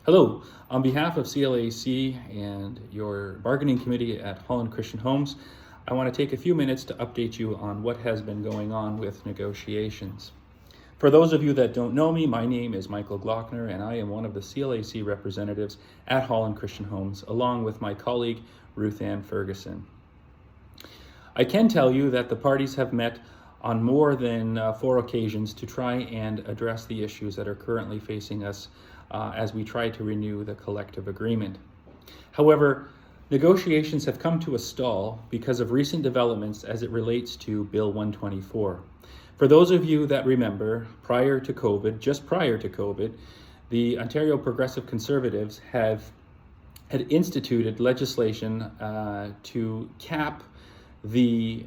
Hello, on behalf of CLAC and your bargaining committee at Holland Christian Homes, I want to take a few minutes to update you on what has been going on with negotiations. For those of you that don't know me, my name is Michael Glockner and I am one of the CLAC representatives at Holland Christian Homes, along with my colleague Ruth Ann Ferguson. I can tell you that the parties have met on more than 4 occasions to try and address the issues that are currently facing us as we try to renew the collective agreement. However, negotiations have come to a stall because of recent developments as it relates to Bill 124. For those of you that remember, just prior to COVID, the Ontario Progressive Conservatives had instituted legislation to cap the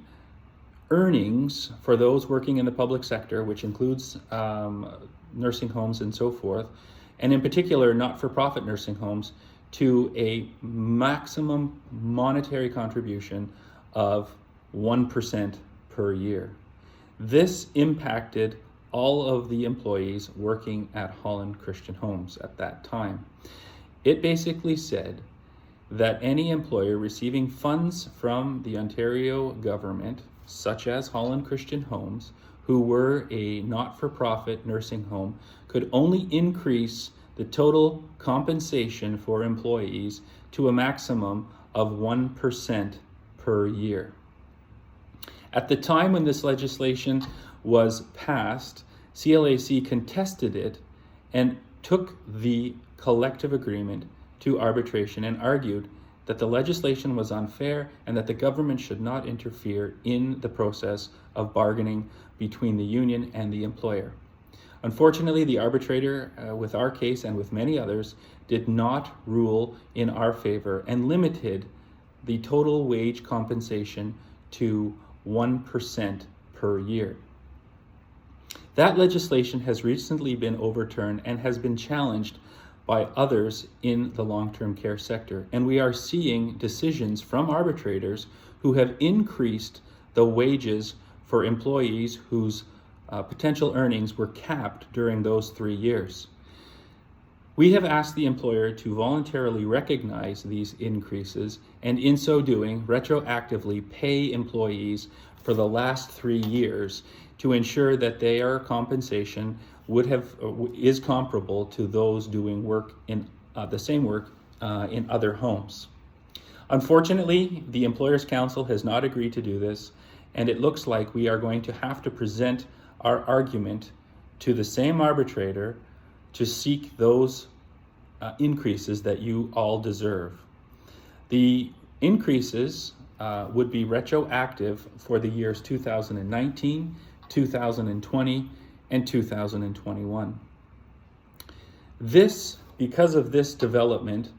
earnings for those working in the public sector, which includes nursing homes and so forth, and in particular not-for-profit nursing homes, to a maximum monetary contribution of 1% per year. This impacted all of the employees working at Holland Christian Homes at that time. It basically said that any employer receiving funds from the Ontario government, such as Holland Christian Homes, who were a not-for-profit nursing home, could only increase the total compensation for employees to a maximum of 1% per year. At the time when this legislation was passed, CLAC contested it and took the collective agreement to arbitration and argued that the legislation was unfair and that the government should not interfere in the process of bargaining between the union and the employer. Unfortunately, the arbitrator, with our case and with many others, did not rule in our favor and limited the total wage compensation to 1% per year. That legislation has recently been overturned and has been challenged by others in the long-term care sector. And we are seeing decisions from arbitrators who have increased the wages for employees whose potential earnings were capped during those 3 years. We have asked the employer to voluntarily recognize these increases and in so doing retroactively pay employees for the last 3 years to ensure that their compensation is comparable to those doing work in the same work in other homes. Unfortunately, the Employers Council has not agreed to do this, and it looks like we are going to have to present our argument to the same arbitrator to seek those increases that you all deserve. The increases would be retroactive for the years 2019, 2020, and 2021. Because of this development,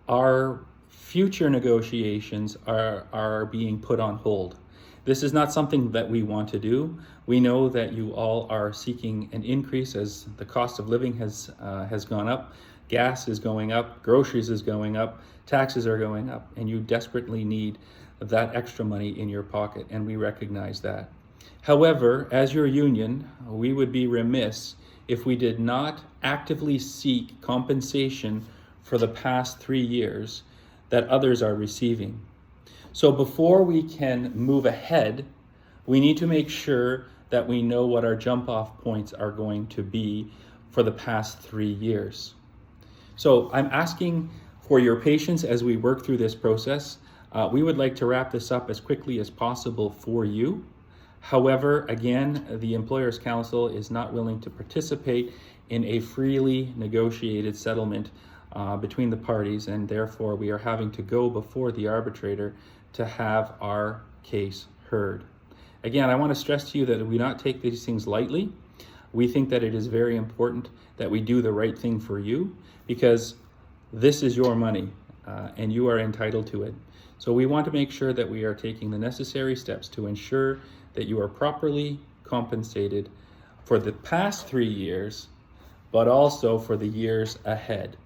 our future negotiations are being put on hold. This is not something that we want to do. We know that you all are seeking an increase as the cost of living has gone up, gas is going up, groceries is going up, taxes are going up, and you desperately need that extra money in your pocket, and we recognize that. However, as your union, we would be remiss if we did not actively seek compensation for the past 3 years that others are receiving. So before we can move ahead, we need to make sure that we know what our jump-off points are going to be for the past 3 years. So I'm asking for your patience as we work through this process. We would like to wrap this up as quickly as possible for you. However, again, the Employers Council is not willing to participate in a freely negotiated settlement between the parties, and therefore we are having to go before the arbitrator to have our case heard. Again, I want to stress to you that we not take these things lightly. We think that it is very important that we do the right thing for you because this is your money and you are entitled to it. So we want to make sure that we are taking the necessary steps to ensure that you are properly compensated for the past 3 years, but also for the years ahead.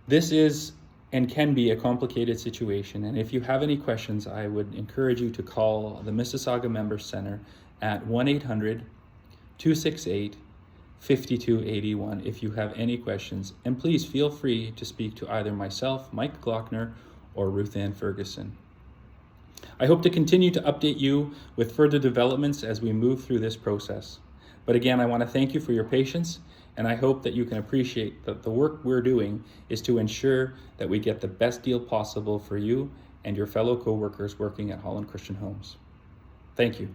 This is and can be a complicated situation, and if you have any questions, I would encourage you to call the Mississauga Member Center at 1-800-268 5281 if you have any questions, and please feel free to speak to either myself, Mike Glockner, or Ruth Ann Ferguson. I hope to continue to update you with further developments as we move through this process. But again, I want to thank you for your patience, and I hope that you can appreciate that the work we're doing is to ensure that we get the best deal possible for you and your fellow co-workers working at Holland Christian Homes. Thank you.